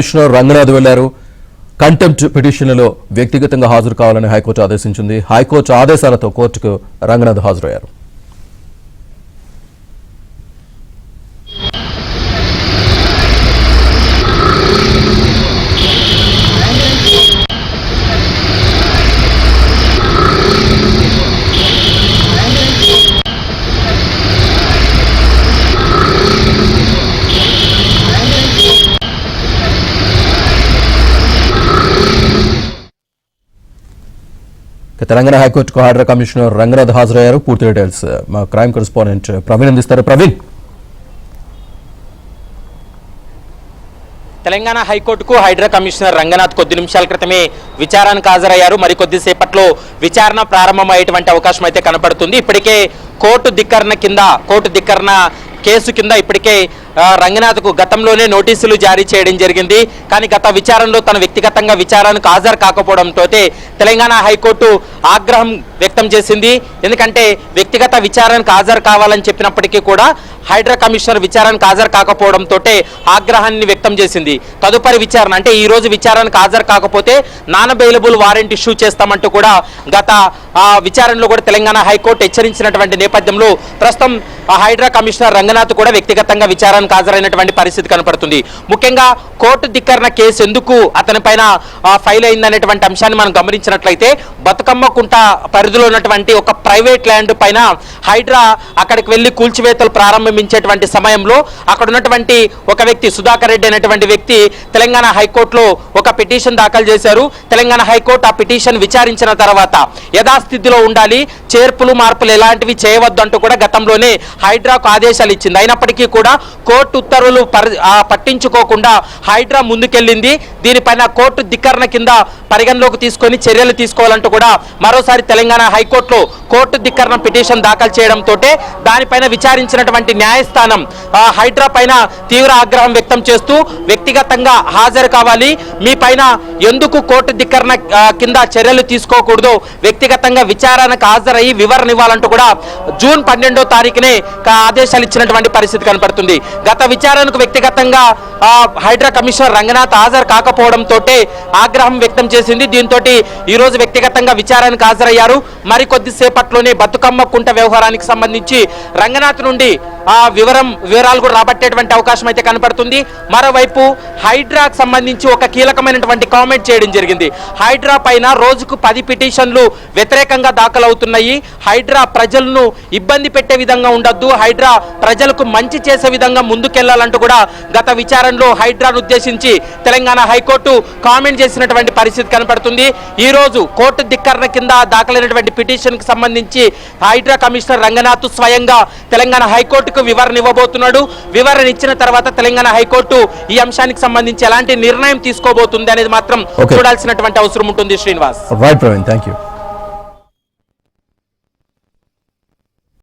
Commissioner Ranganath వెళ్లారు. Contempt పిటిషన్లలో వ్యక్తిగతంగా హాజరు కావాలని హైకోర్టు ఆదేశించింది. హైకోర్టు ఆదేశాలతో కోర్టుకు రంగనాథ్ హాజరయ్యారు. తెలంగాణ హైకోర్టుకు హైడ్రా కమిషనర్ రంగనాథ్ హాజరయ్యారు. పూర్తి డీటెయిల్స్ మా క్రైమ్ కరెస్పాండెంట్ ప్రవీణ్ అందిస్తారు. ప్రవీణ్, తెలంగాణ హైకోర్టుకు హైడ్రా కమిషనర్ రంగనాథ్ కొద్ది నిమిషాల క్రితమే విచారణకు హాజరయ్యారు. మరి కొద్దిసేపట్లో విచారణ ప్రారంభమయ్యేటువంటి అవకాశం అయితే కనపడుతుంది. ఇప్పటికే కోర్టు ధిక్కరణ కేసు కింద ఇప్పటికే రంగనాథ్కు గతంలోనే నోటీసులు జారీ చేయడం జరిగింది. కానీ గత విచారణలో తన వ్యక్తిగతంగా విచారణకు హాజరు కాకపోవడంతో తెలంగాణ హైకోర్టు ఆగ్రహం వ్యక్తం చేసింది. ఎందుకంటే వ్యక్తిగత విచారణకు హాజరు కావాలని చెప్పినప్పటికీ కూడా హైడ్రా కమిషనర్ విచారణకు హాజరు కాకపోవడంతో ఆగ్రహాన్ని వ్యక్తం చేసింది. తదుపరి విచారణ అంటే ఈ రోజు విచారణకు హాజరు కాకపోతే నాన్ అవైలబుల్ వారెంట్ ఇష్యూ చేస్తామంటూ కూడా గత విచారణలో కూడా తెలంగాణ హైకోర్టు హెచ్చరించినటువంటి నేపథ్యంలో ప్రస్తుతం హైడ్రా కమిషనర్ రంగనాథ్ కూడా వ్యక్తిగతంగా విచారణకు హాజరైనటువంటి పరిస్థితి కనపడుతుంది. ముఖ్యంగా కోర్టు ధిక్కరణ కేసు ఎందుకు అతని పైన ఫైల్ అయిందనేటువంటి అంశాన్ని మనం గమనించినట్లయితే బతుకమ్మ కుంట పరిధిలో ఉన్నటువంటి ఒక ప్రైవేట్ ల్యాండ్ పైన హైడ్రా అక్కడికి వెళ్లి కూల్చివేతలు ప్రారంభించేటువంటి సమయంలో అక్కడ ఉన్నటువంటి ఒక వ్యక్తి సుధాకర్ రెడ్డి అనేటువంటి వ్యక్తి తెలంగాణ హైకోర్టులో ఒక పిటిషన్ దాఖలు చేశారు. తెలంగాణ హైకోర్టు ఆ పిటిషన్ విచారించిన తర్వాత యథాస్థితిలో ఉండాలి, చేర్పులు మార్పులు ఎలాంటివి చేయవద్దు అంటూ కూడా గతంలోనే హైడ్రాకు ఆదేశాలు ఇచ్చింది. అయినప్పటికీ కూడా కోర్టు ఉత్తర్వులు పట్టించుకోకుండా హైడ్రా ముందుకెళ్లింది. దీనిపైన కోర్టు ధిక్కరణ కింద పరిగణలోకి తీసుకొని చర్యలు తీసుకోవాలంటూ కూడా మరోసారి తెలంగాణ హైకోర్టులో కోర్టు ధిక్కరణ పిటిషన్ దాఖలు చేయడంతో దానిపైన విచారించినటువంటి న్యాయస్థానం హైడ్రా పైన తీవ్ర ఆగ్రహం వ్యక్తం చేస్తూ వ్యక్తిగతంగా హాజరు కావాలి, మీ పైన ఎందుకు కోర్టు ధిక్కరణ కింద చర్యలు తీసుకోకూడదు, వ్యక్తిగతంగా విచారణకు హాజరయ్యి వివరణ ఇవ్వాలంటూ కూడా జూన్ 12వ తారీఖునే ఆదేశాలు ఇచ్చినటువంటి పరిస్థితి కనపడుతుంది. గత విచారణకు వ్యక్తిగతంగా హైడ్రా కమిషనర్ రంగనాథ్ హాజరు కాకపోవడంతో ఆగ్రహం వ్యక్తం చేసింది. దీంతో ఈ రోజు వ్యక్తిగతంగా విచారణకు హాజరయ్యారు. మరి కొద్దిసేపట్లోనే బతుకమ్మ కుంట వ్యవహారానికి సంబంధించి రంగనాథ్ నుండి వివరాలు కూడా రాబట్టేటువంటి అవకాశం అయితే కనపడుతుంది. మరోవైపు హైడ్రాకు సంబంధించి ఒక కీలకమైనటువంటి కామెంట్ చేయడం జరిగింది. హైడ్రా పైన రోజుకు 10 పిటిషన్లు వ్యతిరేకంగా దాఖలవుతున్నాయి. హైడ్రా ప్రజలను ఇబ్బంది పెట్టే విధంగా ఉండొద్దు, హైడ్రా ప్రజలకు మంచి చేసే విధంగా ముందుకెళ్లాలంటూ కూడా గత విచారణలో హైడ్రాను ఉద్దేశించి తెలంగాణ హైకోర్టు కామెంట్ చేసినటువంటి పరిస్థితి కనపడుతుంది. ఈ రోజు కోర్టు ధిక్కరణ కింద దాఖలైనటువంటి పిటిషన్ కి సంబంధించి హైడ్రా కమిషనర్ రంగనాథ్ స్వయంగా తెలంగాణ హైకోర్టుకు వివరణ ఇవ్వబోతున్నాడు. వివరణ ఇచ్చిన తర్వాత తెలంగాణ హైకోర్టు ఈ అంశానికి సంబంధించి ఎలాంటి నిర్ణయం తీసుకోబోతుంది అనేది మాత్రం చూడాల్సినటువంటి అవసరం ఉంటుంది. శ్రీనివాస్. Right Praveen, thank you.